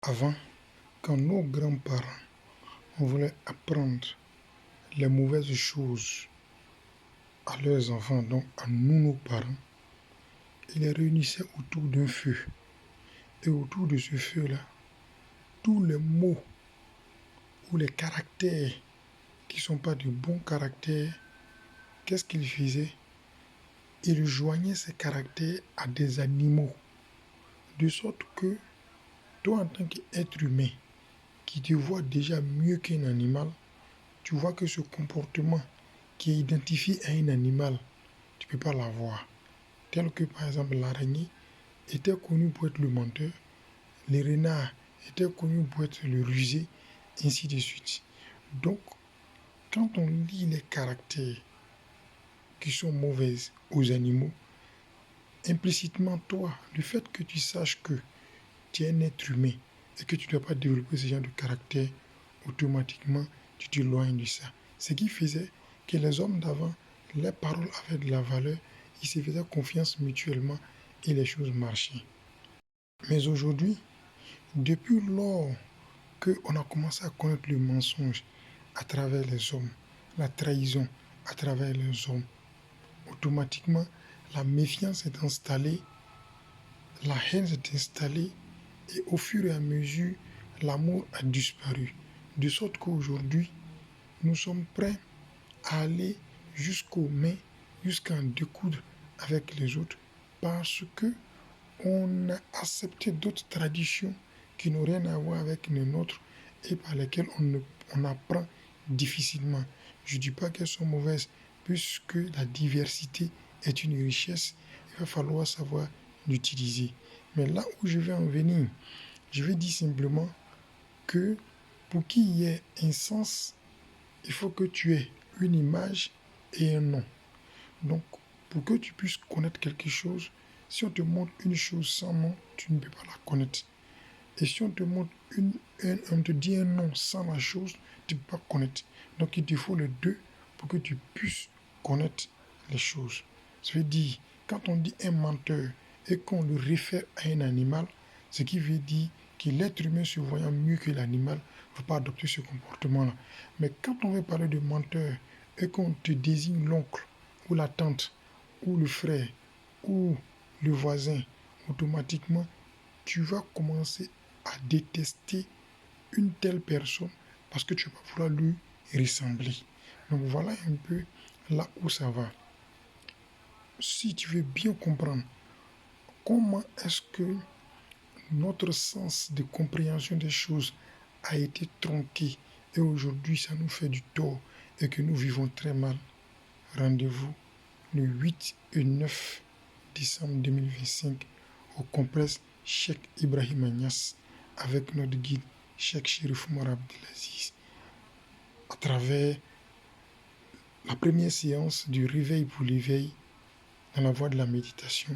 Avant, quand nos grands-parents voulaient apprendre les mauvaises choses à leurs enfants, donc à nous, nos parents, ils les réunissaient autour d'un feu. Et autour de ce feu-là, tous les mots ou les caractères qui ne sont pas de bons caractères, qu'est-ce qu'ils faisaient? Ils joignaient ces caractères à des animaux. De sorte que toi, en tant qu'être humain, qui te voit déjà mieux qu'un animal, tu vois que ce comportement qui est identifié à un animal, tu ne peux pas l'avoir. Tel que par exemple l'araignée était connue pour être le menteur, les renards étaient connus pour être le rusé, ainsi de suite. Donc, quand on lit les caractères qui sont mauvais aux animaux, implicitement toi, le fait que tu saches que tu es un être humain et que tu ne dois pas développer ce genre de caractère, automatiquement tu t'éloignes de ça. Ce qui faisait que les hommes d'avant, les paroles avaient de la valeur, ils se faisaient confiance mutuellement et les choses marchaient. Mais aujourd'hui, depuis lors qu'on a commencé à connaître le mensonge à travers les hommes, la trahison à travers les hommes, automatiquement la méfiance est installée, la haine s'est installée et au fur et à mesure, l'amour a disparu. De sorte qu'aujourd'hui, nous sommes prêts à aller jusqu'aux mains, jusqu'à en découdre avec les autres, parce que on a accepté d'autres traditions qui n'ont rien à voir avec les nôtres et par lesquelles on apprend difficilement. Je ne dis pas qu'elles sont mauvaises, puisque la diversité est une richesse, il va falloir savoir l'utiliser. Mais là où je vais en venir, je vais dire simplement que pour qu'il y ait un sens, il faut que tu aies une image et un nom. Donc, pour que tu puisses connaître quelque chose, si on te montre une chose sans nom, tu ne peux pas la connaître. Et si on te montre on te dit un nom sans la chose, tu ne peux pas connaître. Donc, il te faut les deux pour que tu puisses connaître les choses. Ça veut dire, quand on dit un menteur et qu'on le réfère à un animal, ce qui veut dire que l'être humain se voyant mieux que l'animal ne va pas adopter ce comportement-là. Mais quand on veut parler de menteur et qu'on te désigne l'oncle ou la tante ou le frère ou le voisin, automatiquement, tu vas commencer à détester une telle personne parce que tu vas vouloir lui ressembler. Donc voilà un peu là où ça va. Si tu veux bien comprendre comment est-ce que notre sens de compréhension des choses a été tronqué et aujourd'hui ça nous fait du tort et que nous vivons très mal, rendez-vous le 8 et 9 décembre 2025 au complexe Cheikh Ibrahim Agnès avec notre guide Cheikh Chérif Oumar Abdelaziz à travers la première séance du réveil pour l'éveil dans la voie de la méditation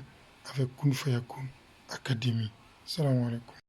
avec Kun Fayakoun Academy. Salam alaikum.